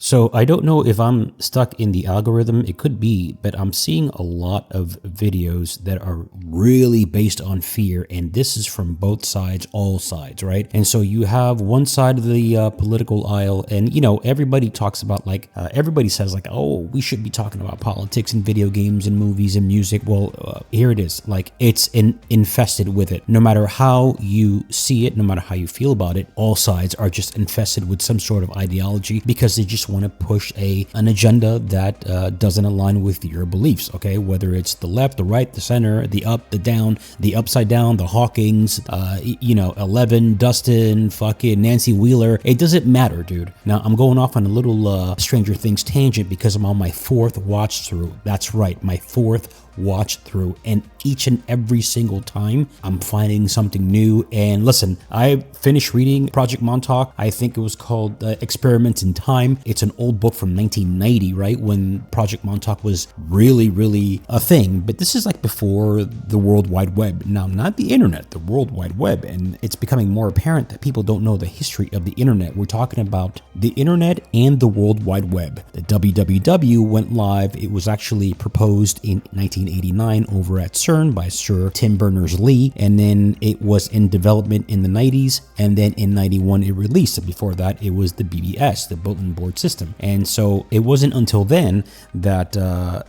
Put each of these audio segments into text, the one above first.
So I don't know if I'm stuck in the algorithm. It could be, but I'm seeing a lot of videos that are really based on fear. And this is from both sides, all sides, right? And so you have one side of the political aisle, and everybody talks about everybody says oh, we should be talking about politics and video games and movies and music. Well, here it is. It's infested with it. No matter how you see it, no matter how you feel about it, all sides are just infested with some sort of ideology because they just want to push an agenda that doesn't align with your beliefs, okay? Whether it's the left, the right, the center, the up, the down, the upside down, the Hawkings, 11, Dustin, fucking Nancy Wheeler, it doesn't matter, dude. Now, I'm going off on a little Stranger Things tangent because I'm on my 4th watch through. That's right, my 4th watch through, and each and every single time I'm finding something new. And listen, I finished reading Project Montauk. I think it was called Experiments in Time. It's an old book from 1990, right, when Project Montauk was really a thing. But this is before the World Wide Web. Now, not the internet, the World Wide Web. And it's becoming more apparent that people don't know the history of the internet. We're talking about the internet and the World Wide Web. The www went live. It was actually proposed in 1989 over at CERN by Sir Tim Berners-Lee, and then it was in development in the 90s, and then in 91 it released. And before that, it was the BBS, the Bulletin Board System. And so it wasn't until then that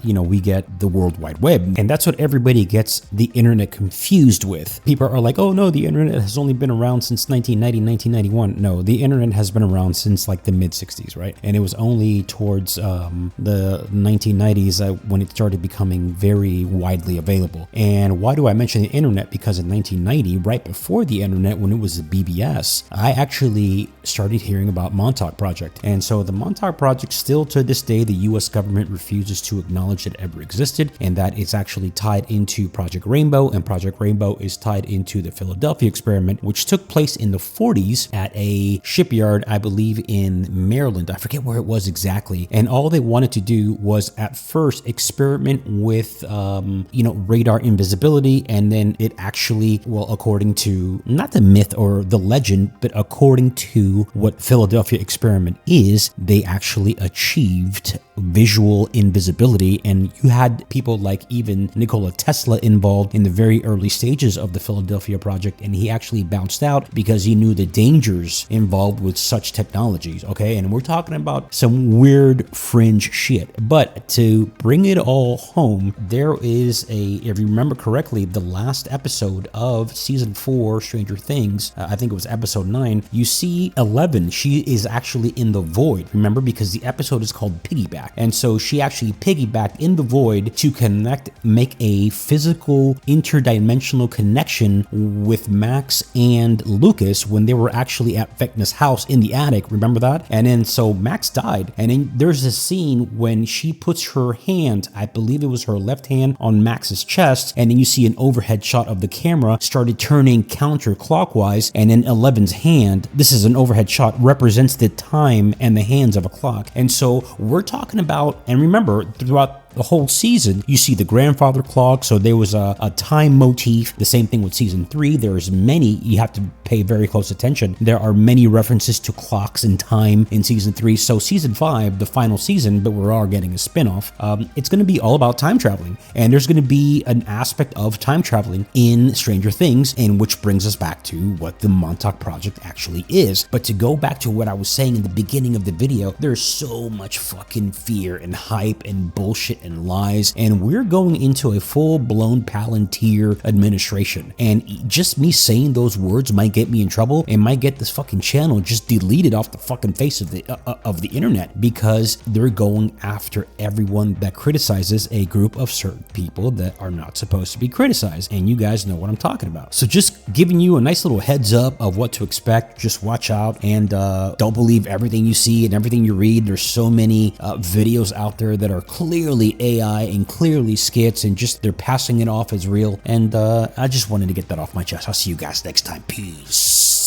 we get the World Wide Web, and that's what everybody gets the internet confused with. People are like, oh no, the internet has only been around since 1990, 1991. No, the internet has been around since the mid 60s, right? And it was only towards the 1990s when it started becoming very widely available. And why do I mention the internet? Because in 1990, right before the internet, when it was the BBS, I actually started hearing about Montauk Project. And so the Montauk Project, still to this day, the US government refuses to acknowledge it ever existed, and that it's actually tied into Project Rainbow, and Project Rainbow is tied into the Philadelphia experiment, which took place in the 40s at a shipyard, I believe in Maryland. I forget where it was exactly. And all they wanted to do was at first experiment with radar invisibility, and then it actually, well, according to not the myth or the legend, but according to what Philadelphia experiment is, they actually achieved visual invisibility. And you had people like even Nikola Tesla involved in the very early stages of the Philadelphia project, and he actually bounced out because he knew the dangers involved with such technologies, okay? And we're talking about some weird fringe shit. But to bring it all home, there is if you remember correctly, the last episode of season 4 Stranger Things, I think it was episode 9, you see 11, she is actually in the void, remember, because the episode is called Piggyback. And so she actually piggybacked in the void to make a physical interdimensional connection with Max and Lucas when they were actually at Vecna's house in the attic, remember that? And then so Max died, and then there's a scene when she puts her hand, I believe it was her left hand, on Max's chest, and then you see an overhead shot of the camera started turning counterclockwise, and then 11's hand, this is an overhead shot, represents the time and the hands of a clock. And so we're talking about, and remember, throughout the whole season, you see the grandfather clock, so there was a time motif. The same thing with season 3. There's many, you have to pay very close attention. There are many references to clocks and time in season 3. So season 5, the final season, but we're all getting a spin-off, it's going to be all about time traveling, and there's going to be an aspect of time traveling in Stranger Things, and which brings us back to what the Montauk Project actually is. But to go back to what I was saying in the beginning of the video, there's so much fucking fear and hype and bullshit and lies, and we're going into a full-blown Palantir administration. And just me saying those words might get me in trouble and might get this fucking channel just deleted off the fucking face of the internet, because they're going after everyone that criticizes a group of certain people that are not supposed to be criticized, and you guys know what I'm talking about. So just giving you a nice little heads up of what to expect. Just watch out, and don't believe everything you see and everything you read. There's so many videos out there that are clearly AI and clearly skits, and just they're passing it off as real. And I just wanted to get that off my chest. I'll see you guys next time. Peace.